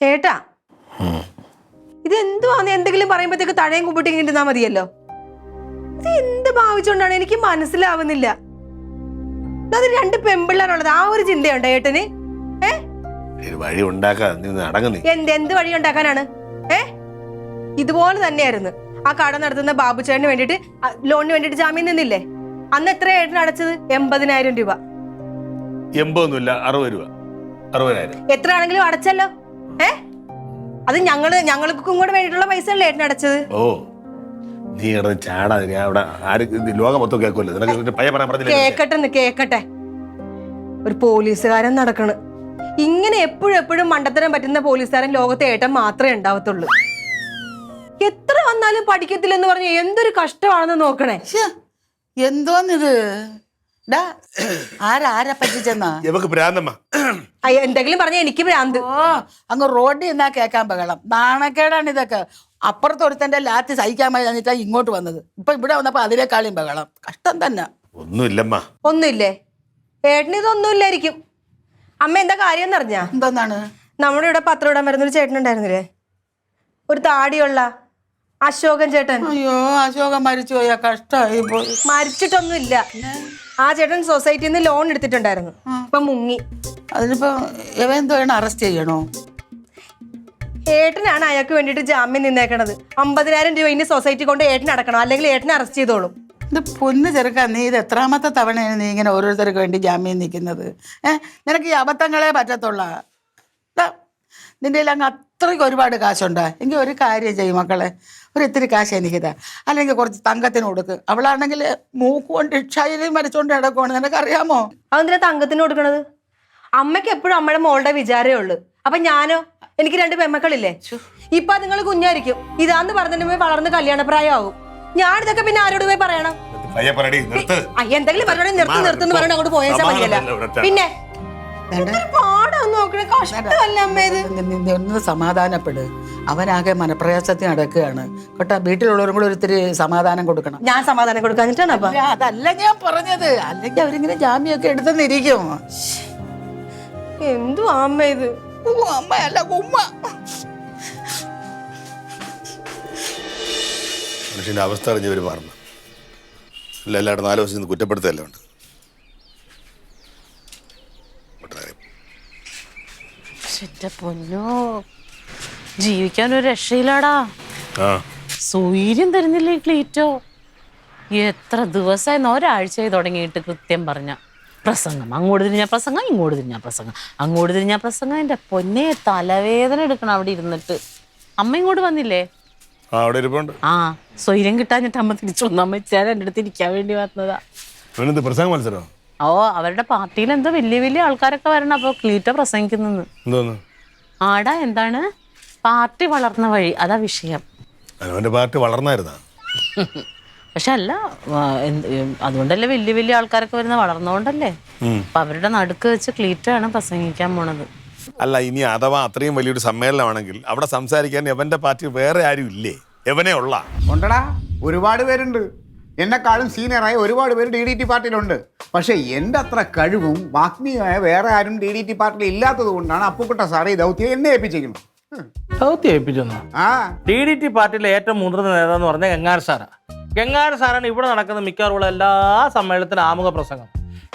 ഏട്ടാ ഇതെന്തുവാന്ന് എന്തെങ്കിലും പറയുമ്പോഴത്തേക്ക് തഴയും കുമ്പിട്ട് ഇങ്ങനെ ഇരുന്നാ മതിയല്ലോ. ഇത് എന്ത് ഭാവിച്ചോണ്ടാണ് എനിക്ക് മനസ്സിലാവുന്നില്ല. അത് രണ്ട് പെമ്പിള്ളാരുള്ളത് ആ ഒരു ചിന്തയുണ്ടോ ഏട്ടന്? വഴി എന്ത് വഴി ഉണ്ടാക്കാനാണ്? ഇതുപോലെ തന്നെയായിരുന്നു ആ കട നടത്തുന്ന ബാബുച്ചേട്ടന് വേണ്ടിട്ട് ലോണിന് വേണ്ടിട്ട് ജാമ്യം നിന്നില്ലേ? അന്ന് എത്ര ഏട്ടന് അടച്ചത്? 80,000 രൂപ. 80 അല്ല 60 രൂപ. 60,000 എത്ര ആണെങ്കിലും അടച്ചല്ലോ. അത് ഞങ്ങൾക്കും കൂടെ വേണ്ടിട്ടുള്ള പൈസ അല്ലേ ഏട്ടന് അടച്ചത്? ഓ നീ ചാടാ ലോകം മൊത്തം കേക്കട്ടെ. ഒരു പോലീസുകാരൻ നടക്കണ് ഇങ്ങനെ എപ്പോഴും മണ്ടത്തരം പറ്റുന്ന പോലീസുകാരൻ ലോകത്തെ ഏട്ടൻ മാത്രമേ ഉണ്ടാവത്തുള്ളൂ. എത്ര വന്നാലും പഠിക്കത്തില്ലെന്ന് പറഞ്ഞ എന്തൊരു കഷ്ടമാണെന്ന് നോക്കണേ. എന്തോന്നിത്? ആരാ പറ്റിച്ചെന്നാ? എന്തെങ്കിലും പറഞ്ഞ എനിക്ക് ഭ്രാന്ത്. അങ്ങ് റോഡിൽ നിന്നാ കേക്കാൻ ബഹളം. നാണക്കേടാണ് ഇതൊക്കെ. അപ്പുറത്തൊരുത്തന്റെ ലാത്തി സഹിക്കാൻ കഴിഞ്ഞിട്ടാ ഇങ്ങോട്ട് വന്നത്. ഇപ്പൊ ഇവിടെ വന്നപ്പോ അതിനേക്കാളും ബഹളം. കഷ്ടം തന്നെ. ഒന്നുമില്ലേ ഏട്ടന്? ഇതൊന്നുമില്ലായിരിക്കും. അമ്മ എന്താ കാര്യം എന്നറിഞ്ഞാ? എന്തോന്നാണ്? നമ്മുടെ ഇവിടെ പത്രം ഇടാൻ വരുന്നൊരു ചേട്ടനുണ്ടായിരുന്നില്ലേ, ഒരു താടിയുള്ള അശോകൻ ചേട്ടൻ. അയ്യോ, അശോകൻ മരിച്ചു പോയാ കഷ്ടമായി പോയി. മരിച്ചിട്ടൊന്നുമില്ല. ആ ചേട്ടൻ സൊസൈറ്റിയിൽ നിന്ന് ലോൺ എടുത്തിട്ടുണ്ടായിരുന്നു, ഇപ്പൊ മുങ്ങി. അതിനിപ്പോ എന്തോ അറസ്റ്റ് ചെയ്യണോ? ഏട്ടനാണ് അയാൾക്ക് വേണ്ടിട്ട് ജാമ്യം നിന്നേക്കണത്. 50,000 രൂപ ഇനി സൊസൈറ്റി കൊണ്ട് ഏട്ടന് അടക്കണം, അല്ലെങ്കിൽ ഏട്ടനെ അറസ്റ്റ് ചെയ്തോളും. ഇത് പൊന്ന് ചെറുക്കാൻ, നീ ഇത് എത്രാമത്തെ തവണയാണ് നീ ഇങ്ങനെ ഓരോരുത്തർക്ക് വേണ്ടി ജാമ്യം നിൽക്കുന്നത്? നിനക്ക് ഈ അബദ്ധങ്ങളെ പറ്റത്തുള്ള. നിന്റെ അങ്ങ് അത്രയ്ക്ക് ഒരുപാട് കാശുണ്ടാ എങ്കിൽ ഒരു കാര്യം ചെയ്യും മക്കളെ, ഇത്തിരി കാശ് എനിക്കിതാ, അല്ലെങ്കിൽ കുറച്ച് തങ്കത്തിന് കൊടുക്ക്. അവളാണെങ്കിൽ മൂക്കുകൊണ്ട് ഷൈലും വരച്ചോണ്ട് കിടക്കുവാണ്, നിനക്കറിയാമോ? അതെന്തിനാ തങ്കത്തിന് കൊടുക്കണത്? അമ്മയ്ക്ക് എപ്പോഴും അമ്മയുടെ മോളുടെ വിചാരമേ ഉള്ളു. അപ്പൊ ഞാനോ? എനിക്ക് 2 പെമ്മക്കളില്ലേ. ഇപ്പൊ നിങ്ങൾ കുഞ്ഞായിരിക്കും, ഇതാന്ന് പറഞ്ഞിട്ട് വളർന്ന് കല്യാണപ്രായമാവും. ഞാനിതൊക്കെ പിന്നെ ആരോട് പോയി പറയണം? എന്തെങ്കിലും പറഞ്ഞോടെ നിർത്തുന്ന് പറഞ്ഞ അങ്ങോട്ട് പോയാൽ മതിയല്ല. പിന്നെ ഒന്ന് സമാധാനപ്പെട്. അവനാകെ മനപ്രയാസത്തിൽ നടക്കുകയാണ് കേട്ടോ. വീട്ടിലുള്ളവരും കൂടെ ഒരിത്തിരി സമാധാനം കൊടുക്കണം. ഞാൻ സമാധാനം കൊടുക്കാഞ്ഞിട്ടാണ്. അതല്ല ഞാൻ പറഞ്ഞത്. അല്ലെങ്കിൽ അവരിങ്ങനെ ജാമ്യമൊക്കെ എടുത്തെന്നിരിക്കും. എന്തു അമ്മ ഇത്? അമ്മയല്ല ഉമ്മ. മനുഷ്യന്റെ അവസ്ഥ അറിഞ്ഞവര് പറഞ്ഞു എല്ലാവരും 4 ദിവസം കുറ്റപ്പെടുത്തല്ലേ ഉണ്ട്. പൊന്നോ, ജീവിക്കാൻ ഒരു രക്ഷയില്ലാടാ. സൗകര്യം തരുന്നില്ലേ ക്ലീറ്റോ? എത്ര ദിവസമായിരുന്നു? ഒരാഴ്ചയായി തുടങ്ങിയിട്ട്. കൃത്യം പറഞ്ഞ പ്രസംഗം, അങ്ങോട്ട് തിരിഞ്ഞാൽ പ്രസംഗം, ഇങ്ങോട്ട് തിരിഞ്ഞാൽ പ്രസംഗം, അങ്ങോട്ട് തിരിഞ്ഞാൽ പ്രസംഗം. എൻ്റെ പൊന്നെ, തലവേദന എടുക്കണം അവിടെ ഇരുന്നിട്ട്. അമ്മ ഇങ്ങോട്ട് വന്നില്ലേ? സ്വൈര്യം കിട്ടാഞ്ഞിട്ട് അമ്മ തിരിച്ചു വന്നു. അമ്മ ഇച്ചാൻ എൻ്റെ അടുത്ത് ഇരിക്കാൻ വേണ്ടി വന്നതാ. ഓ, അവരുടെ പാർട്ടിയിൽ എന്തോ വലിയ ആൾക്കാരൊക്കെ വരണം. അപ്പൊ ക്ലീറ്റോ പ്രസംഗിക്കുന്നു. ആടാ, എന്താണ് പാർട്ടി വളർന്ന വഴി, അതാ വിഷയം. പാർട്ടി വളർന്നായിരുന്നാ? പക്ഷെ അല്ല, അതുകൊണ്ടല്ലേ വലിയ ആൾക്കാരൊക്കെ വരുന്ന, വളർന്നോണ്ടല്ലേ. അപ്പൊ അവരുടെ നടുക്ക് വെച്ച് ക്ലീറ്റോ ആണ് പ്രസംഗിക്കാൻ പോണത്. അല്ല, ഇനി അഥവാ അത്രയും വലിയൊരു സമ്മേളനമാണെങ്കിൽ അവിടെ സംസാരിക്കാൻ എവന്റെ പാർട്ടി വേറെ ആരും ഇല്ലേ? എവനെ ഉണ്ടടാ, ഒരുപാട് പേരുണ്ട്. എന്നെക്കാളും സീനിയറായ ഒരുപാട് പേര് DDT പാർട്ടിയിലുണ്ട്. പക്ഷെ എൻ്റെ അത്ര കഴിവും വാഗ്മിയുമായ വേറെ ആരും DDT പാർട്ടിയിൽ ഇല്ലാത്തത് കൊണ്ടാണ് അപ്പുക്കുട്ട സാറ് ഈ ദൗത്യം എന്നെ ഏൽപ്പിച്ചിരിക്കുന്നത്. DDT പാർട്ടിയിലെ ഏറ്റവും മുതിർന്ന നേതാവെന്ന് പറഞ്ഞാൽ ഗംഗാർ സാറാണ്. ഗംഗാർ സാറാണ് ഇവിടെ നടക്കുന്ന മിക്കവാറുള്ള എല്ലാ സമ്മേളനത്തിനും ആമുഖ പ്രസംഗം.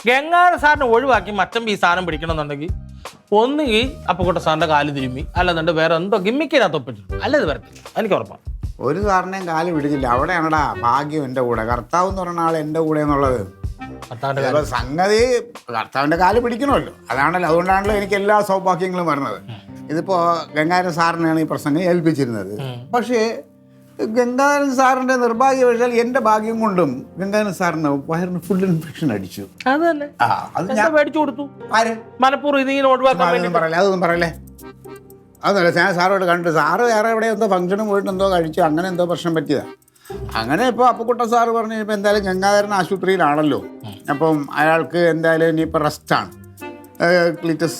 ഗംഗാർ സാറിനെ ഒഴിവാക്കി മറ്റമ്പി ഈ സാധനം പിടിക്കണമെന്നുണ്ടെങ്കിൽ ഒന്നുകിൽ അപ്പുക്കുട്ട സാറിന്റെ കാല് തിരുമ്മി, അല്ലെന്നുണ്ട് വേറെ എന്തോ ഗിമ്മിക്കിനകത്ത് ഒപ്പിച്ചിട്ടുണ്ട്. അല്ലത് വരത്തില്ല, എനിക്ക് ഉറപ്പാണ്. ഒരു സാറിനെയും കാല് പിടിച്ചില്ല. അവിടെയാണടാ ഭാഗ്യം എൻ്റെ കൂടെ. കർത്താവ് എന്ന് പറഞ്ഞ ആൾ എൻ്റെ കൂടെ എന്നുള്ളത്. സംഗതി കർത്താവിൻ്റെ കാല് പിടിക്കണമല്ലോ, അതാണല്ലോ. അതുകൊണ്ടാണല്ലോ എനിക്ക് എല്ലാ സൗഭാഗ്യങ്ങളും വരുന്നത്. ഇതിപ്പോ ഗംഗാധരൻ സാറിനെയാണ് ഈ പ്രസംഗം ഏൽപ്പിച്ചിരുന്നത്. പക്ഷേ ഗംഗാധരൻ സാറിന്റെ നിർഭാഗ്യവശാൽ എന്റെ ഭാഗ്യം കൊണ്ടും ഗംഗാധരൻ സാറിന് വയറിന് ഫുഡ് ഇൻഫെക്ഷൻ അടിച്ചു. അത് ഞാൻ മേടിച്ചു കൊടുത്തു. അതൊന്നും പറയല്ലേ. അതല്ല, ഞാൻ സാറോട് കണ്ടു. സാറ് വേറെ എവിടെ എന്തോ ഫംഗ്ഷനും പോയിട്ട് എന്തോ കഴിച്ചു, അങ്ങനെ എന്തോ പ്രശ്നം പറ്റിയതാണ്. അങ്ങനെ ഇപ്പോൾ അപ്പുക്കുട്ട സാറ് പറഞ്ഞു, ഇപ്പോൾ എന്തായാലും ഗംഗാധരൻ ആശുപത്രിയിലാണല്ലോ, അപ്പം അയാൾക്ക് എന്തായാലും ഇനിയിപ്പോൾ റെസ്റ്റാണ്. ക്ലീറ്റസ്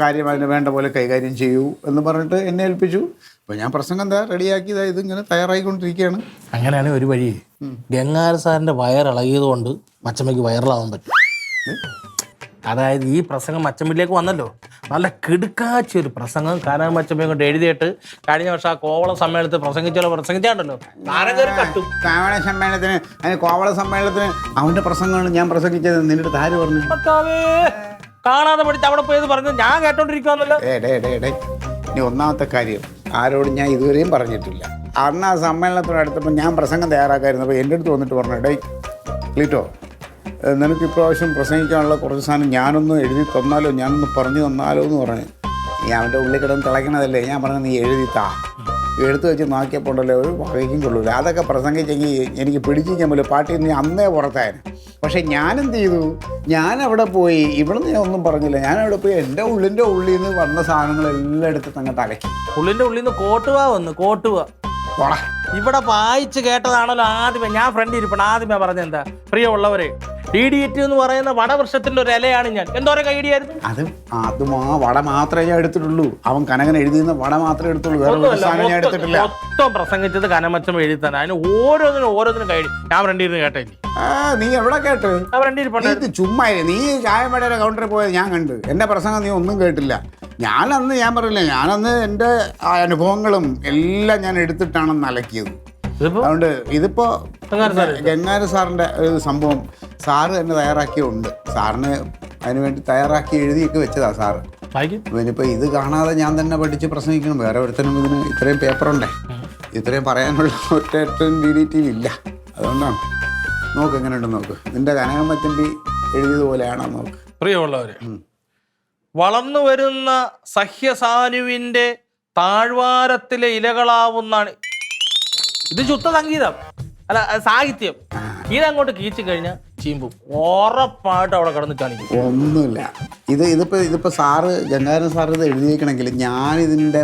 കാര്യം അതിന് വേണ്ട പോലെ കൈകാര്യം ചെയ്യൂ എന്ന് പറഞ്ഞിട്ട് എന്നെ ഏൽപ്പിച്ചു. അപ്പോൾ ഞാൻ പ്രസംഗം എന്താ റെഡിയാക്കിയതാ, ഇതിങ്ങനെ തയ്യാറായിക്കൊണ്ടിരിക്കുകയാണ്. അങ്ങനെയാണ് ഒരു വഴി. ഗംഗാധര സാറിൻ്റെ വയറിളകിയത് കൊണ്ട് മച്ചമ്മയ്ക്ക് വൈറലാവാൻ പറ്റും. അതായത് ഈ പ്രസംഗം മച്ചമ്പിലേക്ക് വന്നല്ലോ, നല്ല കിടുക്കാച്ച ഒരു പ്രസംഗം കാനം മച്ചമ്പയും കൊണ്ട് എഴുതിയിട്ട് കഴിഞ്ഞ വർഷം ആ കോവള സമ്മേളനത്തിൽ പ്രസംഗിച്ചാണ്ടല്ലോ താരം കയറി കട്ടും. ശ്രാവണ സമ്മേളനത്തിന് അതിന് കോവള സമ്മേളനത്തിന് അവന്റെ പ്രസംഗമാണ് ഞാൻ പ്രസംഗിച്ചത്. നിന്റെ താര് പറഞ്ഞു? ഭർത്താവേ, കാണാതെ പഠിച്ച് അവിടെ പോയത് പറഞ്ഞു ഞാൻ കേട്ടോണ്ടിരിക്കുവാന്നല്ലോ. ഇനി ഒന്നാമത്തെ കാര്യം ആരോടും ഞാൻ ഇതുവരെയും പറഞ്ഞിട്ടില്ല. അന്ന് ആ സമ്മേളനത്തോടടുത്തപ്പോൾ ഞാൻ പ്രസംഗം തയ്യാറാക്കായിരുന്നപ്പോൾ എൻ്റെ അടുത്ത് വന്നിട്ട് പറഞ്ഞു, ഡേ ക്ലീറ്റോ, നിനക്ക് ഇപ്രാവശ്യം പ്രസംഗിക്കാനുള്ള കുറച്ച് സാധനം ഞാനൊന്ന് എഴുതി തന്നാലോ, ഞാനൊന്ന് പറഞ്ഞു തന്നാലോ എന്ന് പറഞ്ഞു. നീ അവൻ്റെ ഉള്ളിൽ കിടന്ന് തിളയ്ക്കണതല്ലേ. ഞാൻ പറഞ്ഞു നീ എഴുതി താ. എടുത്തു വെച്ച് നോക്കിയപ്പോൾ ഉണ്ടല്ലോ ഒരു വകയ്ക്കും കൊള്ളൂല. അതൊക്കെ പ്രസംഗിച്ചെങ്കിൽ എനിക്ക് പിടിച്ചിരിക്കാൻ പോലും പാർട്ടിയിൽ നിന്ന് അന്നേ പുറത്തായിരുന്നു. പക്ഷേ ഞാനെന്ത് ചെയ്തു, ഞാനവിടെ പോയി, ഇവിടുന്ന് ഞാൻ ഒന്നും പറഞ്ഞില്ല. ഞാനവിടെ പോയി എൻ്റെ ഉള്ളിൻ്റെ ഉള്ളിൽ നിന്ന് വന്ന സാധനങ്ങളെല്ലാം എടുത്തിട്ട് അങ്ങ് തലയ്ക്കും. ഉള്ളിന്റെ ഉള്ളിൽ നിന്ന് കോട്ടുവാ വന്ന് കോട്ടുവാ ഇവിടെ വായിച്ച് കേട്ടതാണല്ലോ ആദ്യമേ. ഞാൻ ഫ്രണ്ട് ഇരിപ്പണം ആദ്യമേ പറഞ്ഞെന്താ, പ്രിയമുള്ളവരെ, DDT എന്ന് പറയുന്ന വടവൃക്ഷത്തിന്റെ ഒരു ഇലയാണ് ഞാൻ. എന്തോരം കൈഡിയായിരുന്നു. അതും ആ വട മാത്രമേ ഞാൻ എടുത്തിട്ടുള്ളൂ. അവൻ കനകൻ എഴുതിയെന്ന് വട മാത്രമേ എടുത്തുള്ളൂ, വേറെ ഒരു സാധനം ഞാൻ എടുത്തിട്ടില്ല. മൊത്തം പ്രസംഗിച്ചത് കനമച്ചം എഴുതി തന്നെ. അതിന് ഓരോന്നിനും കൈഡി ഞാൻ ഫ്രണ്ട് ഇരുന്ന് കേട്ടില്ല. നീ എവിടെ കേട്ട്? ഫ്രണ്ട് ഇരിപ്പുണ്ട്. ചുമ്മാ നീ ചായമടയുടെ കൗണ്ടറിൽ പോയത് ഞാൻ കണ്ട്. എൻ്റെ പ്രസംഗം നീ ഒന്നും കേട്ടില്ല. ഞാനന്ന് ഞാൻ പറഞ്ഞില്ല, ഞാനന്ന് എൻ്റെ അനുഭവങ്ങളും എല്ലാം ഞാൻ എടുത്തിട്ടാണ് അലക്കിയത്. അതുകൊണ്ട് ഇതിപ്പോ ഗംഗാര സാറിൻ്റെ ഒരു സംഭവം സാറ് തന്നെ തയ്യാറാക്കിയുണ്ട്. സാറിന് അതിന് വേണ്ടി തയ്യാറാക്കി എഴുതിയൊക്കെ വെച്ചതാ സാറ്. ഇനിയിപ്പോൾ ഇത് കാണാതെ ഞാൻ തന്നെ പഠിച്ച് പ്രസംഗിക്കണം. വേറെ ഒരുത്തനും ഇതിന് ഇത്രയും പേപ്പറുണ്ടേ, ഇത്രയും പറയാനുള്ള ഒറ്റ DDT ഇല്ല. അതുകൊണ്ടാണ്. നോക്ക് എങ്ങനെയുണ്ടെന്ന് നോക്ക്. നിന്റെ കനകമച്ചമ്പി എഴുതിയതുപോലെയാണോ നോക്ക്. പ്രിയമുള്ളവരെ, വളർന്നു വരുന്ന സഹ്യസാനുവിൻ്റെ താഴ്വാരത്തിലെ ഇലകളാവുന്നാണ് ഇത്. ശുദ്ധ സംഗീതം അല്ല, സാഹിത്യം. ഇതങ്ങോട്ട് കീച്ചു കഴിഞ്ഞാൽ ചീമ്പും. ഉറപ്പായിട്ട് അവിടെ കിടന്ന് കാണിക്കും. ഒന്നുമില്ല. ഇതിപ്പോൾ സാറ് ഗംഗാധരൻ സാർ ഇത് എഴുതിയേക്കണമെങ്കിൽ ഞാനിതിൻ്റെ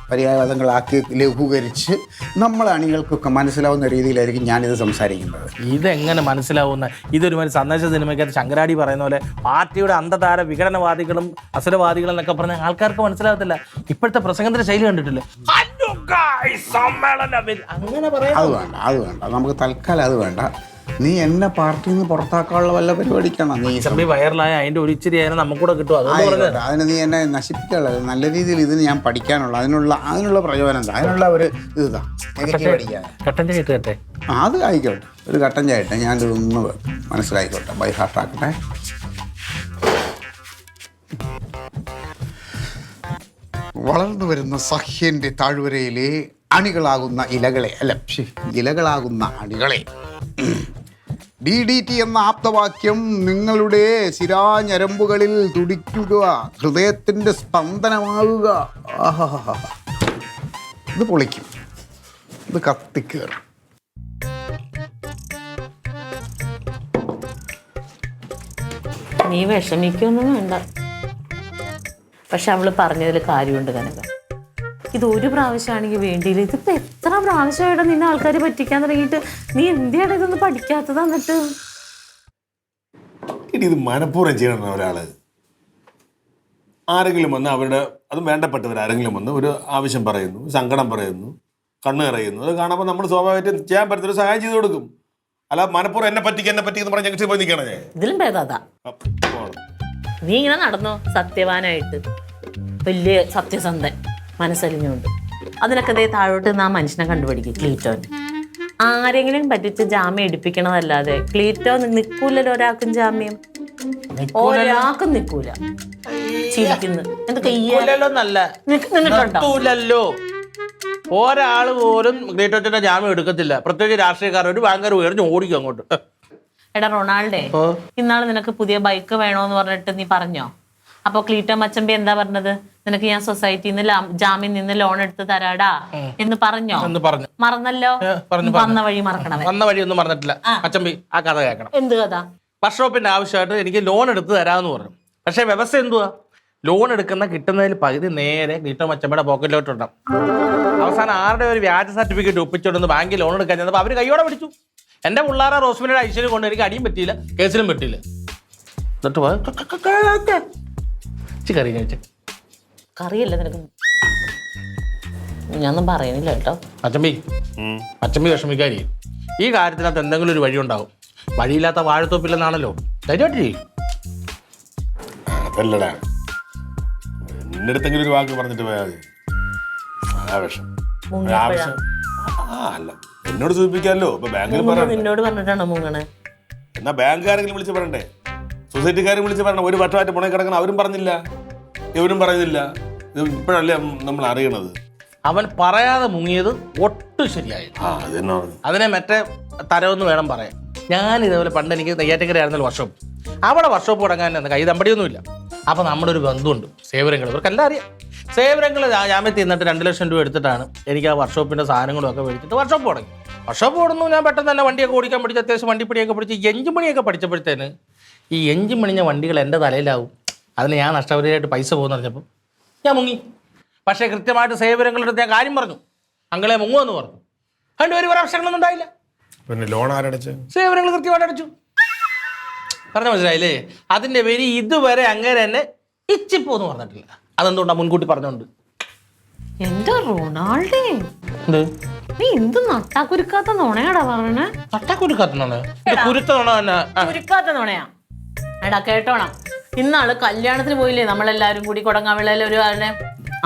പര്യായവാദങ്ങളാക്കി ലഘൂകരിച്ച് നമ്മളെ അണികൾക്കൊക്കെ മനസ്സിലാവുന്ന രീതിയിലായിരിക്കും ഞാനിത് സംസാരിക്കുന്നത്. ഇതെങ്ങനെ മനസ്സിലാവുന്ന? ഇതൊരുമാതിരി സന്ദേശ സിനിമയ്ക്കകത്ത് ശങ്കരാടി പറയുന്ന പോലെ പാർട്ടിയുടെ അന്ധതാര വിഘടനവാദികളും അസുരവാദികളും എന്നൊക്കെ പറഞ്ഞാൽ ആൾക്കാർക്ക് മനസ്സിലാകത്തില്ല. ഇപ്പോഴത്തെ പ്രസംഗത്തിന്റെ ശൈലി കണ്ടിട്ടില്ലേ? അങ്ങനെ അത് വേണ്ട, നമുക്ക് തൽക്കാലം അത് വേണ്ട. നീ എന്നെ പാർട്ടിയിൽ നിന്ന് പുറത്താക്കാനുള്ള വല്ല പരിപാടിക്കാണോ നീ? വൈറലായ അതിന്റെ ഒരു ഇച്ചിരി നമുക്കൂടെ കിട്ടും. അതിന് നീ എന്നെ നശിപ്പിക്കാനുള്ള നല്ല രീതിയിൽ ഇതിന് ഞാൻ പഠിക്കാനുള്ള അതിനുള്ള പ്രയോജനം എന്താ? അതിനുള്ള ഒരു ഇതാ കട്ടൻ ചായ ഇട്ടേ. അത് ആയിക്കോട്ടെ, ഒരു കട്ടൻ ചായ ഇട്ടെ. ഞാനിതൊന്ന് മനസ്സിലായിക്കോട്ടെ, ബൈ ഹാർട്ടാക്കട്ടെ. വളർന്നു വരുന്ന സഹ്യന്റെ താഴ്വരയിലെ അണികളാകുന്ന ഇലകളാകുന്ന അണികളെ, DDT എന്ന ആപ്തവാക്യം നിങ്ങളുടെ ശിരാഞരമ്പുകളിൽ തുടിക്കുക, ഹൃദയത്തിൻ്റെ സ്പന്ദനമാകുക. ഇത് പൊളിക്കും, ഇത് കത്തിക്കേറും. നീ വിഷമിക്കൊന്നും വേണ്ട. പക്ഷെ അവള് പറഞ്ഞതിൽ കാര്യമുണ്ട് കനക. ഇത് ഒരു പ്രാവശ്യമാണെങ്കിൽ വേണ്ടിയില്ല. ഇതിപ്പോ എത്ര പ്രാവശ്യമായിട്ട് നിന്നെ ആൾക്കാർ പറ്റിക്കാൻ തുടങ്ങിയിട്ട് നീ എന്തിനാണ് ഇതൊന്നും പഠിക്കാത്തത്? എന്നിട്ട് ഇത് മനഃപൂർവ്വം ചെയ്യണം. ഒരാള് ആരെങ്കിലും വന്ന് അവരുടെ അത് വേണ്ടപ്പെട്ടവർ ആരെങ്കിലും വന്ന് ഒരു ആവശ്യം പറയുന്നു, സങ്കടം പറയുന്നു, കണ്ണ് നിറയുന്നു, അത് കാണുമ്പോൾ നമ്മൾ സ്വാഭാവികമായിട്ടും ചെയ്യാൻ പറ്റുന്ന സഹായം ചെയ്ത് കൊടുക്കും. അല്ല മനഃപൂർവ്വം എന്നെ പറ്റി എന്ന് പറഞ്ഞ് ഞങ്ങൾക്ക് പോയി നിൽക്കണേ. ഇതിലും ഭേദാ നീ ഇങ്ങനെ നടന്നോ സത്യവാനായിട്ട്, വലിയ സത്യസന്ധൻ, മനസ്സലിഞ്ഞുകൊണ്ട്. അതിനൊക്കെ അതേ താഴോട്ട് ആ മനുഷ്യനെ കണ്ടുപിടിക്കും. ക്ലീറ്റോൻ ആരെങ്കിലും പറ്റിച്ച് ജാമ്യം എടുപ്പിക്കണതല്ലാതെ ക്ലീറ്റോ നിൽക്കൂലല്ലോ ഒരാൾക്കും ജാമ്യം. ഒരാൾക്കും നിൽക്കൂല. ചിരിക്കുന്നു എന്തൊക്കെ ഒരാള് പോലും ക്ലീറ്റോന്റെ ജാമ്യം എടുക്കത്തില്ല. പ്രത്യേകിച്ച് രാഷ്ട്രീയക്കാർ ഒരു ഭയങ്കര ഉയർന്ന് ഓടിക്കും അങ്ങോട്ട്. എടാ റൊണാൾഡേ, ഇന്നാള് നിനക്ക് പുതിയ ബൈക്ക് വേണോന്ന് പറഞ്ഞിട്ട് നീ പറഞ്ഞോ? അപ്പൊ ക്ലീറ്റോ മച്ചമ്പി എന്താ പറഞ്ഞത്? നിനക്ക് ഞാൻ സൊസൈറ്റിയിൽ നിന്ന് ജാമ്യം നിന്ന് ലോൺ എടുത്ത് തരാടാ എന്ന് പറഞ്ഞോ? മറന്നല്ലോ. വന്ന വഴി മറക്കണം. വന്ന വഴി ഒന്നും മറന്നിട്ടില്ല. മച്ചമ്പി ആ കഥ കേൾക്കണം. എന്ത് കഥ? വർക്ക്ഷോപ്പിന്റെ ആവശ്യമായിട്ട് എനിക്ക് ലോൺ എടുത്ത് തരാമെന്ന് പറഞ്ഞു. പക്ഷെ വ്യവസ്ഥ എന്തുവാ? ലോൺ കിട്ടുന്നതിൽ പകുതി നേരെ ക്ലീറ്റോ മച്ചമ്പയുടെ പോക്കറ്റിലോട്ടുണ്ടാവും. അവസാനം ആരുടെ ഒരു വ്യാജ സർട്ടിഫിക്കറ്റ് ഒപ്പിച്ചോണ്ടെന്ന് ബാങ്കിൽ ലോൺ എടുക്കാൻ ചെന്നപ്പോൾ അവര് കൈയോടെ പിടിച്ചു. എന്റെ പിള്ളേരെ റോസ്മിനിയുടെ ഐശ്വര്യം കൊണ്ട് എനിക്ക് അടിയും പറ്റിയില്ല, കേസിലും പറ്റിയില്ല. എന്നിട്ട് കറിയല്ല നിനക്ക്, ഞാനൊന്നും പറയുന്നില്ല കേട്ടോ. അച്ചമ്പി വിഷമിക്കാരി. ഈ കാര്യത്തിനകത്ത് എന്തെങ്കിലും ഒരു വഴി ഉണ്ടാവും. വഴിയില്ലാത്ത വാഴത്തോപ്പില്ലെന്നാണല്ലോ. ധൈര്യമായിട്ട് ചെയ്യും. അതല്ലടാ, എന്റെ അടുത്തെങ്കിലും ഒരു വാക്ക് പറഞ്ഞിട്ട് പോയാൽ മതി. അതാ വിഷം. ആവശ്യം അല്ല, എന്നോട് സൂചിപ്പിക്കാമല്ലോ. ഇപ്പൊ ബാങ്കിൽ പറയാം. നിന്നോട് പറഞ്ഞിട്ടാണോ മുങ്ങണേ? എന്നാ ബാങ്കുകാരെങ്കിലും വിളിച്ച് പറയണ്ടേ, സൊസൈറ്റിക്കാരും വിളിച്ച് പറയണം. ഒരു വർഷമായിട്ട് മുണേ കിടക്കണം, അവരും പറഞ്ഞില്ല, ഇവരും പറയുന്നില്ല. ഇത് ഇപ്പോഴല്ലേ നമ്മൾ അറിയണത്. അവൻ പറയാതെ മുങ്ങിയത് ഒട്ടും ശരിയായി. അത് തന്നെ പറഞ്ഞു. അതിനെ മറ്റേ തരവെന്ന് വേണം പറയാൻ. ഞാൻ ഇതേപോലെ പണ്ട് എനിക്ക് നെയ്യാറ്റിൻകര ആയിരുന്നല്ലോ വർക്ക്ഷോപ്പ്. അവിടെ വർക്ക്ഷോപ്പ് തുടങ്ങാൻ കൈ തമ്പടിയൊന്നുമില്ല. അപ്പോൾ നമ്മുടെ ഒരു ബന്ധുണ്ട് സേവരങ്ങൾ, ഇവർക്കെല്ലാം അറിയാം. സേവരങ്ങൾ ജാമ്യത്തിൽ നിന്നിട്ട് 2 ലക്ഷം രൂപ എടുത്തിട്ടാണ് എനിക്ക് ആ വർക്ക്ഷോപ്പിൻ്റെ സാധനങ്ങളും ഒക്കെ മേടിച്ചിട്ട് വർക്ക്ഷോപ്പ് തുടങ്ങി. വർക്ക്ഷോപ്പ് ഓടുന്നു. ഞാൻ പെട്ടെന്ന് തന്നെ വണ്ടിയൊക്കെ ഓടിക്കാൻ പഠിച്ച് അത്യാവശ്യം വണ്ടിപ്പണിയൊക്കെ പഠിച്ച് എഞ്ചിൻ പണിയൊക്കെ പഠിച്ചപ്പോഴത്തേന് ഈ എഞ്ചിൻ പണിഞ്ഞ വണ്ടികൾ എൻ്റെ തലയിലാവും. അതിന് ഞാൻ നഷ്ടപരിയായിട്ട് പൈസ പോകുന്ന പറഞ്ഞപ്പോൾ ഞാൻ മുങ്ങി. പക്ഷേ കൃത്യമായിട്ട് സേവരങ്ങളുടെ അടുത്ത് ഞാൻ കാര്യം പറഞ്ഞു, അങ്ങളെ മുങ്ങുമെന്ന് പറഞ്ഞു. അതിൻ്റെ ഒരു പ്രശ്നങ്ങളൊന്നും ഉണ്ടായില്ല. പിന്നെ ലോൺ ആരടച്ച്? സേവനങ്ങൾ കൃത്യമായിട്ട് അടച്ചു. പറഞ്ഞ മനസ്സിലായില്ലേ? അതിൻ്റെ പേര് ഇതുവരെ അങ്ങനെ തന്നെ ഇച്ചിപ്പോന്ന് പറഞ്ഞിട്ടില്ല. അതെന്തുകൊണ്ടാണ് മുൻകൂട്ടി പറഞ്ഞോണ്ട്. എന്റെ റൊണാൾഡേ, എന്ത് നീ എന്ത് നട്ടാക്കുരുക്കാത്ത നുണയാടാ പറഞ്ഞേ? തട്ടാക്കുരുക്കാത്തതാണ് കുരുത്ത നുണ തന്നെ. കുരുക്കാത്ത നുണയാ. എടാ കേട്ടോണം, ഇന്നാള് കല്യാണത്തിന് പോയില്ലേ നമ്മളെല്ലാരും കൂടി കൊടങ്ങാവിളയിൽ ഒരു ആളിനെ?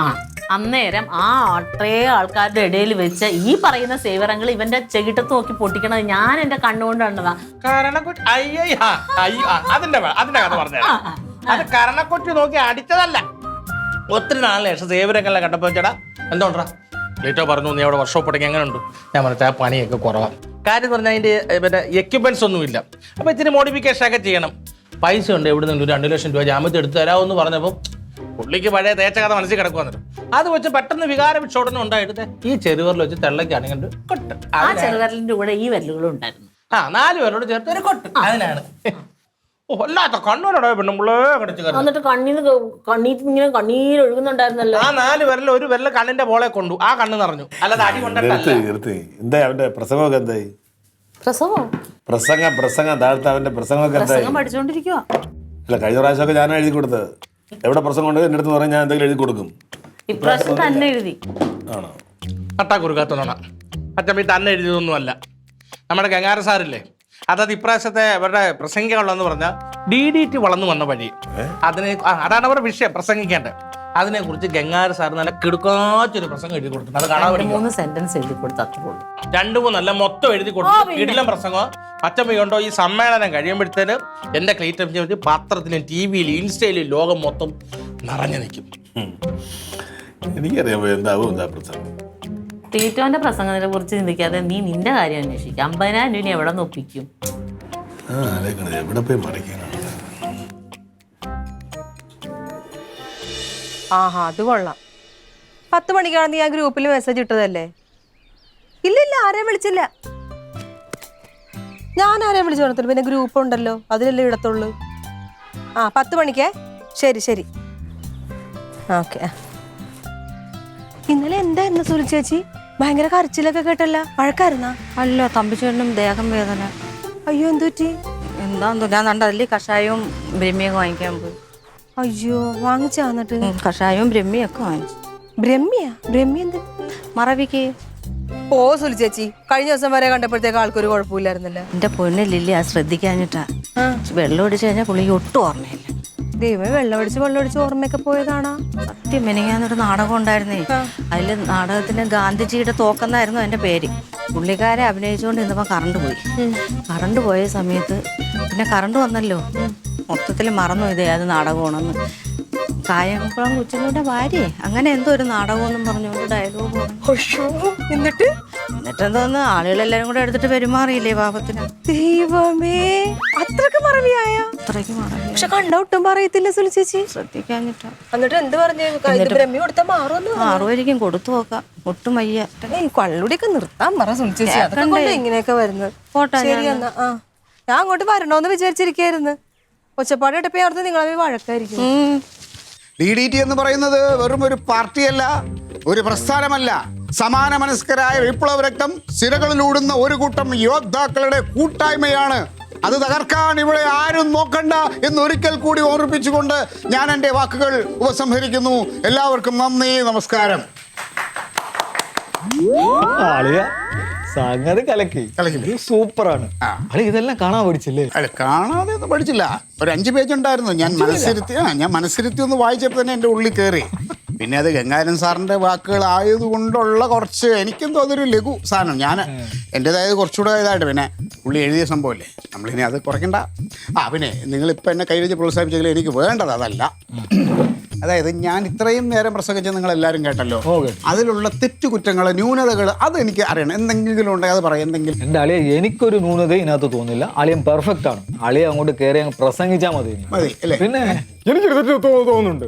അന്നേരം ആ അത്രേ ആൾക്കാരുടെ ഇടയിൽ വെച്ച് ഈ പറയുന്ന സേവരങ്ങൾ ഇവന്റെ ചെകിട്ടത്ത് നോക്കി പൊട്ടിക്കണത് ഞാൻ എന്റെ കണ്ണുകൊണ്ട് കണ്ടതാ. അതിന്റെ കഥ പറഞ്ഞ അത് കരണക്കൊറ്റി നോക്കി അടിച്ചതല്ല. ഒത്തിരി നാളിന് ശേഷം സേവരങ്ങളെ കണ്ടപ്പോ ചേട്ടാ എന്തോണ്ടാ ലേറ്റോ പറഞ്ഞു, നീ അവിടെ വർക്ക്ഷോപ്പ് തുടങ്ങി എങ്ങനെ ഉണ്ട്? ഞാൻ പറഞ്ഞാൽ ആ പണിയൊക്കെ കുറവാണ്. കാര്യം എന്ന് പറഞ്ഞാൽ അതിൻ്റെ മറ്റേ എക്യുപ്മെന്റ്സ് ഒന്നുമില്ല. അപ്പോൾ ഇത്തിരി മോഡിഫിക്കേഷൻ ഒക്കെ ചെയ്യണം. പൈസ ഉണ്ട്, എവിടെ നിന്ന് 2 ലക്ഷം രൂപ ജാമ്യത്തിൽ എടുത്ത് തരാമെന്ന് പറഞ്ഞപ്പോൾ പുള്ളിക്ക് പഴയ തേച്ച കഥ മനസ്സിൽ കിടക്കുവന്നിട്ട് അത് വെച്ച് പെട്ടെന്ന് വികാര വിക്ഷോടനം ഉണ്ടായിട്ട് ഈ ചെറുവരിൽ വെച്ച് തെള്ളക്കാണെങ്കിൽ കൊട്ട്. ആ ചെറുവരലിന്റെ കൂടെ ഈ വരലുകളും ഉണ്ടായിരുന്നു. 4 പേരോട് ചേർത്ത് ഒരു കൊട്ട്. അതിനാണ് അല്ലാത്ത കണ്ണൂരോടെ പെണ്ണുമ്പളേ കടിച്ചു. എന്നിട്ട് കണ്ണീര് ഇങ്ങനെ കണ്ണീരൊഴുകുന്നുണ്ടായിരുന്നല്ലോ. ആ 4 വിരൽ ഒരു വിരൽ കണ്ണിന്റെ പോളെ കൊണ്ടു, ആ കണ്ണ് നിറഞ്ഞു. അല്ലാതെ അടി കൊണ്ടല്ല. എന്താ അവന്റെ പ്രസംഗമൊക്കെ എന്തായി? പ്രസംഗം താഴത്തെ അവന്റെ പ്രസംഗമൊക്കെ എന്തായി? പഠിച്ചോണ്ടിരിക്കുവാ. അല്ല, കഴിഞ്ഞ പ്രാവശ്യമൊക്കെ ഞാൻ എഴുതി കൊടുത്തത്. എവിടെ പ്രസംഗം ഉണ്ട് എൻ്റെ അടുത്ത് പറഞ്ഞാൽ ഞാൻ എന്തെങ്കിലും എഴുതി കൊടുക്കും. ഇപ്രാവശ്യം തന്നെ എഴുതി. ആണോ? അട്ടാക്കുറുക്കാത്തോണ അച്ഛമ്മ തന്നെ എഴുതിയതൊന്നും അല്ല. നമ്മുടെ ഗംഗാര സാറില്ലേ, അതായത് ഇപ്രാവശ്യത്തെ അവരുടെ പ്രസംഗികളുള്ളതെന്ന് പറഞ്ഞാൽ DDT വളർന്നു വന്ന വഴി. അതാണ് അവരുടെ വിഷയം പ്രസംഗിക്കേണ്ടത്. അതിനെക്കുറിച്ച് ഗംഗാര സാർ നല്ല കിടുക്കാച്ചൊരു പ്രസംഗം എഴുതി കൊടുത്തു. അത് കാണാൻ 3 സെന്റൻസ് എഴുതി കൊടുത്തു. 2-3 അല്ല, മൊത്തം എഴുതി കൊടുത്തു. കിടിലം പ്രസംഗം. അച്ഛമ്മയുണ്ടോ ഈ സമ്മേളനം കഴിയുമ്പോഴത്തേന് എൻ്റെ ക്ലീറ്റ് പത്രത്തിലും TV-യിലും ഇൻസ്റ്റയിലും ലോകം മൊത്തം നിറഞ്ഞു നിൽക്കും. എനിക്കറിയാം എന്താവും എന്താ പ്രസംഗം. ടീറ്റോന്റെ പ്രസംഗത്തിനെ കുറിച്ച് ചിന്തിക്കാതെ നീ നിന്റെ കാര്യം അന്വേഷിക്കും. 50,000 രൂപ എവിടെ നിന്ന് ഒപ്പിക്കും? എവിടെ പോയി മറിക്കാനാണ്? ആഹാ, അത് കൊള്ളാം. 10 മണിക്കാണ് നീ ആ ഗ്രൂപ്പിൽ മെസ്സേജ് ഇട്ടതല്ലേ? ഇല്ല, ആരെയും വിളിച്ചില്ല. ഞാൻ ആരെയും വിളിച്ചു കൊടുത്തില്ല. പിന്നെ ഗ്രൂപ്പ് ഉണ്ടല്ലോ, അതിലല്ലേ ഇടത്തുള്ളൂ. 10 മണിക്കേ? ശരി. ഓക്കെ. ഇന്നലെ എന്തായിരുന്നു സുലു ചേച്ചി? ഭയങ്കര കരച്ചിലൊക്കെ കേട്ടല്ല. വഴക്കായിരുന്നാ? അല്ല, തമ്പിച്ചേട്ടനും ദേഹം വേദന. അയ്യോ, എന്തു പറ്റി? എന്താന്ന് ഞാൻ കണ്ടതിൽ കഷായവും ബ്രഹ്മിയൊക്കെ വാങ്ങിക്കാൻ പോയി. അയ്യോ, വാങ്ങിച്ചാ? എന്നിട്ട് കഷായവും ബ്രഹ്മിയൊക്കെ വാങ്ങിച്ചു. ബ്രഹ്മി എന്ത്? മറവിക്ക്. ഓ സുലു ചേച്ചി, കഴിഞ്ഞ ദിവസം വരെ കണ്ടപ്പോഴത്തേക്ക് ആൾക്കൊരു കുഴപ്പമില്ലായിരുന്നല്ലോ. എന്റെ പൊന്നെ ലില്ലി, അത് ശ്രദ്ധിക്കാഞ്ഞിട്ടാ. വെള്ളം ഒടിച്ചു കഴിഞ്ഞാൽ പുള്ളിക്ക് ഒട്ടും ഓർമ്മയില്ല. ദൈവമേ, വെള്ളമടിച്ച് ഓർമ്മയൊക്കെ പോയതാണാ? സത്യം, മെനിങ്ങാന്നൊരു നാടകം ഉണ്ടായിരുന്നേ. അതിൽ നാടകത്തിന് ഗാന്ധിജിയുടെ തോക്കെന്നായിരുന്നു അതിന്റെ പേര്. പുള്ളിക്കാരെ അഭിനയിച്ചുകൊണ്ട് ഇന്നിപ്പോ കറണ്ട് പോയ സമയത്ത് പിന്നെ കറണ്ട് വന്നല്ലോ, മൊത്തത്തിൽ മറന്നു ഇതേ അത് നാടകമാണെന്ന്. കായംകുളം കൊച്ചിൻ്റെ ഭാര്യ അങ്ങനെ എന്തോ ഒരു നാടകമെന്നും പറഞ്ഞുകൊണ്ട് ഡയലോഗ് എന്നിട്ട് എന്തോന്ന് ആളുകളെല്ലാരും കൂടെ എടുത്തിട്ട് പെരുമാറിയില്ലേ പാപത്തിന്. ദൈവമേ, അത്രക്ക് മറവിയായ? അത്രയ്ക്ക് മറവി. പക്ഷെ കണ്ട ഒട്ടും പറയത്തില്ല സുലു ചേച്ചി. ശ്രദ്ധിക്കാഞ്ഞിട്ടാ. എന്നിട്ട് എന്ത് പറഞ്ഞു? ബ്രഹ്മി കൊടുത്താൽ മാറുമായിരിക്കും, കൊടുത്തു നോക്കാം. ഒട്ടും വയ്യ. കള്ളുടിയൊക്കെ നിർത്താൻ പറ സുലു ചേച്ചി. അതൊക്കെ ഇങ്ങനെയൊക്കെ വരുന്നത്. ശരി എന്നാ. ഞാൻ അങ്ങോട്ട് വരണോന്ന് വിചാരിച്ചിരിക്കായിരുന്നു. ഒച്ചപ്പാട് ഇട്ടപ്പോ അവിടുത്തെ നിങ്ങളെ വഴക്കായിരിക്കും. DDT എന്ന് പറയുന്നത് വെറും ഒരു പാർട്ടിയല്ല, ഒരു പ്രസ്ഥാനമല്ല. സമാന മനസ്കരായ വിപ്ലവ രക്തം സിരകളിലൂടുന്ന ഒരു കൂട്ടം യോദ്ധാക്കളുടെ കൂട്ടായ്മയാണ്. അത് തകർക്കാൻ ഇവിടെ ആരും നോക്കണ്ട എന്നൊരിക്കൽ കൂടി ഓർമ്മിപ്പിച്ചുകൊണ്ട് ഞാൻ എൻ്റെ വാക്കുകൾ ഉപസംഹരിക്കുന്നു. എല്ലാവർക്കും നന്ദി, നമസ്കാരം. സംഗതി കലക്കി കലക്കില്ലേ? സൂപ്പറാണ്. ആ. അളി ഇതെല്ലാം കാണാൻ പഠിച്ചില്ലേ? അല്ല കാണാതെ ഒന്നും പഠിച്ചില്ല. ഒരു 5 പേജ് ഉണ്ടായിരുന്നു. ഞാൻ മനസ്സിരുത്തി ഒന്ന് വായിച്ചപ്പോൾ തന്നെ എൻ്റെ ഉള്ളിൽ കയറി. പിന്നെ അത് ഗംഗാധരൻ സാറിൻ്റെ വാക്കുകളായതുകൊണ്ടുള്ള കുറച്ച് എനിക്കും തോന്നിയൊരു ലഘു സാധനം. ഞാൻ എൻ്റെതായത് കുറച്ചുകൂടെ ഇതായിട്ട് പിന്നെ പുള്ളി എഴുതിയ സംഭവമല്ലേ, നമ്മളിനി അത് കുറയ്ക്കണ്ട. പിന്നെ നിങ്ങളിപ്പോൾ എന്നെ കൈവച്ച് പ്രോത്സാഹിപ്പിച്ചെങ്കിൽ എനിക്ക് വേണ്ടത് അതല്ല. അതായത് ഞാൻ ഇത്രയും നേരം പ്രസംഗിച്ച് നിങ്ങളെല്ലാവരും കേട്ടല്ലോ. അതിലുള്ള തെറ്റുകുറ്റങ്ങൾ, ന്യൂനതകൾ അത് എനിക്ക് അറിയണം. എന്തെങ്കിലും ഉണ്ടെങ്കിൽ അത് പറയാം. എന്തെങ്കിലും എൻ്റെ അളിയ എനിക്കൊരു ന്യൂനത ഇതിനകത്ത് തോന്നില്ല. അളിയൻ പെർഫെക്റ്റ് ആണ്. അളിയ അങ്ങോട്ട് കയറി അങ്ങ് പ്രസംഗിച്ചാൽ മതി. മതി അല്ലേ? പിന്നെ എനിക്കൊരു തെറ്റ് തോന്നുന്നുണ്ട്.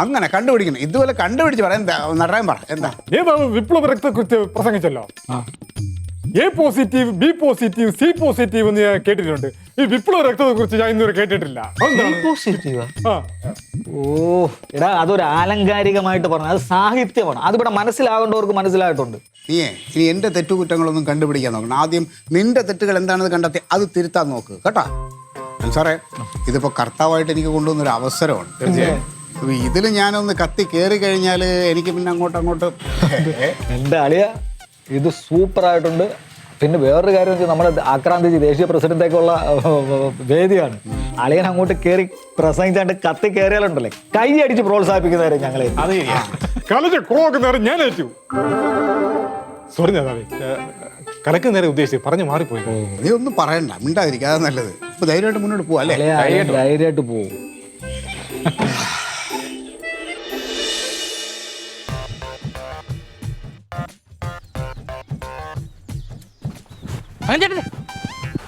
അങ്ങനെ കണ്ടുപിടിക്കണം. ഇതുപോലെ കണ്ടുപിടിച്ച് പറയാം. എന്താ നടരാൻ പറ. എന്താ ഏതാണ് വിപ്ലവ രക്തക്കുറിച്ച് പ്രസംഗിച്ചല്ലോ. A positive, B positive, C positive എന്ന് ഞാൻ കേട്ടിട്ടുണ്ട്. ഈ വിപ്ലവ രക്തത്തെ കുറിച്ച് ഞാൻ ഇന്നുവരെ കേട്ടിട്ടില്ല. പോസിറ്റീവാ? ആ, ഓ എടാ, അതൊരു ആലങ്കാരികമായിട്ട് പറഞ്ഞു. അത് സാഹിത്യമാണ്. അതിവിടെ മനസ്സിലാവേണ്ടവർക്ക് മനസ്സിലായിട്ടുണ്ട്. ഇനി എൻ്റെ തെറ്റുകുറ്റങ്ങളൊന്നും കണ്ടുപിടിക്കാൻ നോക്കണം. ആദ്യം നിന്റെ തെറ്റുകൾ എന്താണെന്ന് കണ്ടെത്തി അത് തിരുത്താൻ നോക്ക് കേട്ടോ. സാറേ, ഇതിപ്പോൾ കർത്താവായിട്ട് എനിക്ക് കൊണ്ടുവന്നൊരു അവസരമാണ്. തീർച്ചയായും ഇതിൽ ഞാനൊന്ന് കത്തി കയറി കഴിഞ്ഞാൽ എനിക്ക് പിന്നെ അങ്ങോട്ട് എൻ്റെ അളിയ ഇത് സൂപ്പറായിട്ടുണ്ട്. പിന്നെ വേറൊരു കാര്യം വെച്ചാൽ നമ്മുടെ ആക്രാന്തിച്ച് ദേശീയ പ്രസിഡന്റൊക്കെയുള്ള വേദിയാണ്. അളിയൻ അങ്ങോട്ട് കയറി പ്രസംഗിച്ചാണ്ട് കത്തി കയറിയാലുണ്ടല്ലേ, കൈ അടിച്ച് പ്രോത്സാഹിപ്പിക്കുന്നവരെ ഞങ്ങളെ. കലച്ച കോക്ക് നേരം ഞാൻ ഏറ്റു. സോറി നേതാവേ, കലക്ക് നേരെ ഉദ്ദേശിച്ച് പറഞ്ഞു മാറിപ്പോയി. നീ ഒന്നും പറയണ്ട, മിണ്ടാതിരിക്കുക. അതാ നല്ലത്. ഇപ്പൊ ധൈര്യമായിട്ട് മുന്നോട്ട് പോവാ അല്ലേ? ധൈര്യമായിട്ട് പോകും.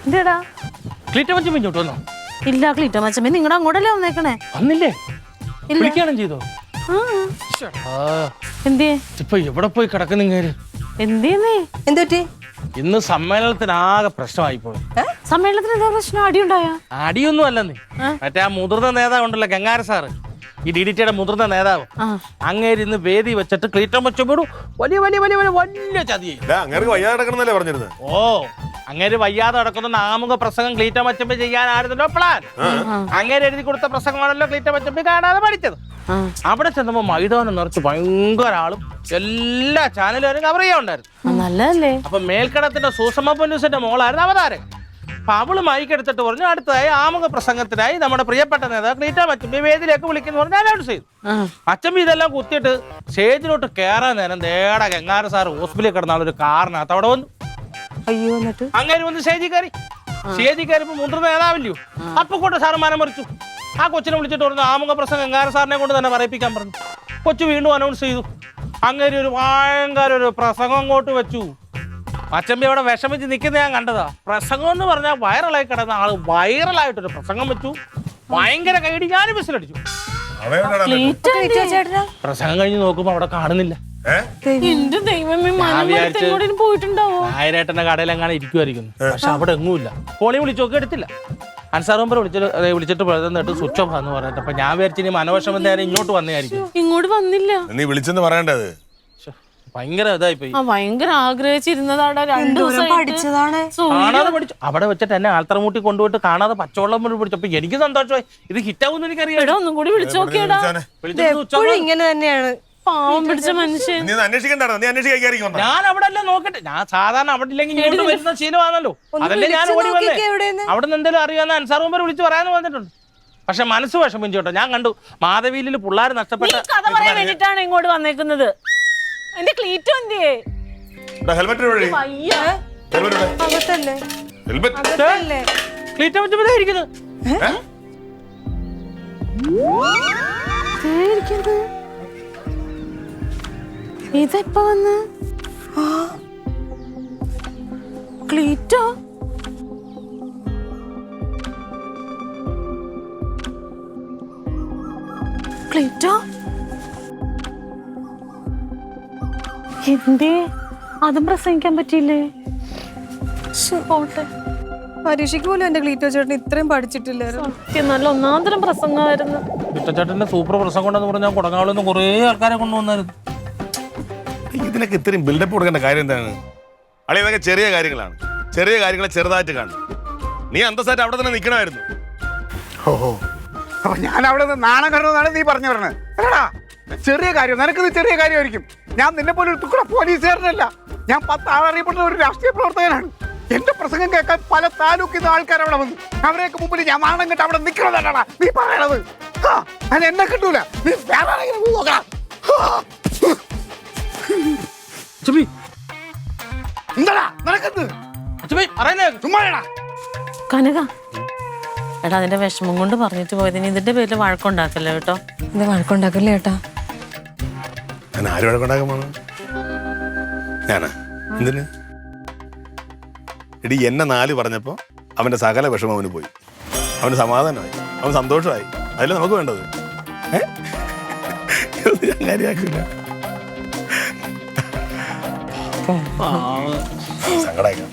എന്തേടാ? ക്ലീറ്റ മച്ചം ഇങ്ങോട്ട് വന്നോ? ഇല്ല, ക്ലീറ്റ മച്ചമ്മ നിങ്ങളുടെ അങ്ങോട്ടല്ലേ വന്നേക്കണേ? വന്നില്ലേ? ഇല്ല. വിളിക്കാനും ചെയ്തോ? എന്തേ? ഇപ്പൊ എവിടെ പോയി കിടക്കുന്നു ഇങ്ങേര്? എന്തേന്നേ? എന്തുപറ്റി? ഇന്ന് സമ്മേളനത്തിനാകെ പ്രശ്നമായി പോയി. സമ്മേളനത്തിന് എന്താ പ്രശ്നം? അടിയുണ്ടായോ? അടിയൊന്നും അല്ലെന്നേ. മറ്റേ ആ മുതിർന്ന നേതാവ് ഉണ്ടല്ലോ, ഗംഗാര സാറ്, ഈ DDTയുടെ മുതിർന്ന നേതാവ്, അങ്ങേര് ഇന്ന് വേദി വെച്ചിട്ട് ക്ലീറ്റം വെച്ചപ്പോഴും വലിയ വലിയ വലിയ വലിയ വലിയ ചതിയായി. അങ്ങേർക്ക് വയ്യാതെ കിടക്കണമെന്നല്ലേ പറഞ്ഞിരുന്നത്? ഓ, അങ്ങേര് വയ്യാതെ നടക്കുന്ന ആമുഖ പ്രസംഗം ക്ലീറ്റ മച്ചമ്പി ചെയ്യാനായിരുന്നല്ലോ പ്ലാൻ. അങ്ങേര് എഴുതി കൊടുത്ത പ്രസംഗമാണല്ലോ ക്ലീറ്റ മച്ചമ്പി കാണാതെ പഠിച്ചത്. അവിടെ ചെന്നപ്പോ മൈതാനം നിറച്ച് ഭയങ്കര ആളും എല്ലാ ചാനലുകാരും കവർ ചെയ്യാറുണ്ടായിരുന്നു. നല്ലതല്ലേ? അപ്പൊ മേൽക്കടത്തിന്റെ സൂസമ്മ പൊന്നൂസിന്റെ മോളായിരുന്നു അവതാരം. അപ്പൊ അവള് മൈക്കെടുത്തിട്ട് പറഞ്ഞു, അടുത്തതായി ആമുഖ പ്രസംഗത്തിനായി നമ്മുടെ പ്രിയപ്പെട്ട നേതാവ് ക്ലീറ്റ മച്ചമ്പി വേദിയിലേക്ക് വിളിക്കുന്നു പറഞ്ഞ് അനൗൺസ് ചെയ്തു. മച്ചമ്പി ഇതെല്ലാം കുത്തിയിട്ട് സ്റ്റേജിലോട്ട് കയറാൻ നേരം ദേടാ ഗംഗാര സാർ ഹോസ്പിറ്റലിൽ കിടന്നാളൊരു കാറിനകത്ത് അവിടെ വന്നു. അയ്യോ, എന്നിട്ട് അങ്ങനെ വന്ന് സ്റ്റേജിൽ കയറിപ്പോ മുതിർന്ന നേതാവില്ലയോ, അപ്പൊ കൊണ്ട് സാറ് മനം മറിച്ചു. ആ കൊച്ചിനെ വിളിച്ചിട്ട് പറഞ്ഞു, ആമുഖ പ്രസംഗം ഗംഗാര സാറിനെ കൊണ്ട് തന്നെ പറയിപ്പിക്കാൻ പറഞ്ഞു. കൊച്ചു വീണ്ടും അനൗൺസ് ചെയ്തു. അങ്ങനെ ഒരു ഭയങ്കര ഒരു പ്രസംഗം അങ്ങോട്ട് വെച്ചു. മച്ചമ്പി അവിടെ വിഷമിച്ച് നിൽക്കുന്ന ഞാൻ കണ്ടതാ. പ്രസംഗം എന്ന് പറഞ്ഞാൽ വൈറലായി കിടന്ന ആള് വൈറലായിട്ടൊരു പ്രസംഗം വെച്ചു. ഭയങ്കര കൈയടി. ഞാനും ബസ്സിലടിച്ചു. പ്രസംഗം കഴിഞ്ഞ് നോക്കുമ്പോ അവിടെ കാണുന്നില്ല. എന്റെ ദൈവമേ, പോയിട്ടുണ്ടാവോ? നായരേട്ടന്റെ കടയിലെങ്ങാനും ഇരിക്കുമായിരിക്കുന്നു. പക്ഷെ അവിടെ എങ്ങുമില്ല. ഫോണിൽ വിളിച്ചോക്കെ എടുത്തില്ല. അൻസാർ മെമ്പർ വിളിച്ചിട്ട് പറയുന്നിട്ട് സ്വിച്ച് ഓഫ് എന്ന് പറഞ്ഞിട്ട്. അപ്പൊ ഞാൻ വിചാരിച്ചു ഇനി മനോവിഷമം നേരെ ഇങ്ങോട്ട് വന്നതായിരിക്കും. ഇങ്ങോട്ട് വന്നില്ല. നീ വിളിച്ചെന്ന് പറയേണ്ടത്. ഭയങ്കര ഇതായി പോയി. ഭയങ്കര ആഗ്രഹിച്ചിരുന്നതാണ്. 2 ദിവസം പഠിച്ചതാണ്. കാണാതെ പഠിച്ചു. അവിടെ വെച്ചിട്ട് എന്നെ ആൽത്തറമൂട്ടി കൊണ്ടുപോയിട്ട് കാണാതെ പച്ചവെള്ളം പിടിച്ചപ്പോ എനിക്ക് സന്തോഷമായി. ഇത് ഹിറ്റാവുന്ന എനിക്കറിയാം. ഒന്നും കൂടി വിളിച്ചു നോക്കിയടാ. എപ്പോഴും ഇങ്ങനെ തന്നെയാണ്. പാവം പിടിച്ച മനുഷ്യൻ. നീ അന്വേഷിക്കണ്ടായിരുന്നു. നീ അന്വേഷിക്കാൻ ഞാൻ അവിടെ അല്ലേ നോക്കട്ടെ. ഞാൻ സാധാരണ അവിടെ ഇല്ലെങ്കിൽ ഇങ്ങോട്ട് വരുന്ന ശീലമാണല്ലോ. അതല്ലേ ഞാൻ ഓടി വന്നേ. അവിടെ നിന്ന് എന്തെങ്കിലും അറിയാവുന്ന അൻസാർ മെമ്പർ വിളിച്ച് പറയാന്ന് പറഞ്ഞിട്ടുണ്ട്. പക്ഷെ മനസ്സ് വിഷമിച്ചു കേട്ടോ. ഞാൻ കണ്ടു മാധവിയിൽ പിള്ളേർ നഷ്ടപ്പെട്ട കഥ പറയാൻ വേണ്ടിട്ടാണ് ഇങ്ങോട്ട് വന്നേക്കുന്നത്. എന്റെ ക്ലീറ്റോ എന്തിയേ? ഹെൽമെറ്റ് അകത്തല്ലേ? ഹെൽമെറ്റ് ക്ലീറ്റ വെച്ചപ്പോഴായിരിക്കുന്നത്. ഇതെപ്പോ വന്ന്? ക്ലീറ്റോ? ക്ലീറ്റോ എന്തേ? അതും പ്രസംഗിക്കാൻ പറ്റിയില്ലേ? പോട്ടെ. പരീക്ഷയ്ക്ക് പോലും എന്റെ ക്ലീറ്റോ ചേട്ടൻ ഇത്രയും പഠിച്ചിട്ടില്ലായിരുന്നു. നല്ല ഒന്നാന്തരം പ്രസംഗമായിരുന്നു. ക്ലീറ്റച്ചേട്ടന്റെ സൂപ്പർ പ്രസംഗം കൊണ്ടെന്ന് പറഞ്ഞാൽ കുടങ്ങാളിൽ കുറേ ആൾക്കാരെ കൊണ്ടുവന്നായിരുന്നു. ഇതിനൊക്കെ ഇത്രയും ബിൽഡപ്പ് കൊടുക്കേണ്ട കാര്യം എന്താണ്? അളി, ഇതൊക്കെ ചെറിയ കാര്യങ്ങളാണ്. ചെറിയ കാര്യങ്ങളെ ചെറുതായിട്ട് കാണും. നീ അന്തസ്സായിട്ട് അവിടെ തന്നെ നിൽക്കണമായിരുന്നു. ഓഹോ, അപ്പൊ ഞാൻ അവിടെ നിന്ന് നാണം കണ്ടതാണ് നീ പറഞ്ഞു പറഞ്ഞത്. അല്ലടാ, ചെറിയ കാര്യം നിനക്കിത് ചെറിയ കാര്യമായിരിക്കും. ഞാൻ നിന്നെ പോലെ ഒരു തുക്കട പോലീസുകാരനല്ല. ഞാൻ 10 ആളറിയപ്പെടുന്ന ഒരു രാഷ്ട്രീയ പ്രവർത്തകനാണ്. എന്റെ പ്രസംഗം കേൾക്കാൻ പല താലൂക്കിൽ നിന്ന് ആൾക്കാർ അവിടെ വന്നു. അവരെയൊക്കെ മുമ്പിൽ ഞാൻ നാണം കെട്ട് അവിടെ നിൽക്കണതല്ലടാ നീ പറയണത്. അത് എന്നെ കിട്ടൂല. നീ വേറെ ആരെങ്കിലും പോയി നോക്കണം. എന്താടാ നടക്കുന്നത്? ചുമ്മാ കനക എടാ അതിന്റെ വിഷമം കൊണ്ട് പറഞ്ഞിട്ട് പോയതിന് ഇതിന്റെ പേരിൽ വഴക്കുണ്ടാക്കല്ലോ കേട്ടോ. ഇത് വഴക്കുണ്ടാക്കല്ലേ ഏട്ടാ? ഞാൻ ആര് വഴക്കുണ്ടാക്കാൻ പോണു? ഞാനാ? എന്തിന്? എടി എന്നെ 4 പറഞ്ഞപ്പോൾ അവൻ്റെ സകല വിഷമം അവന് പോയി. അവന് സമാധാനമായി, അവൻ സന്തോഷമായി. അതല്ലേ നമുക്ക് വേണ്ടത്. ഞാൻ കാര്യമാക്കില്ല. സങ്കടമായിക്കാം.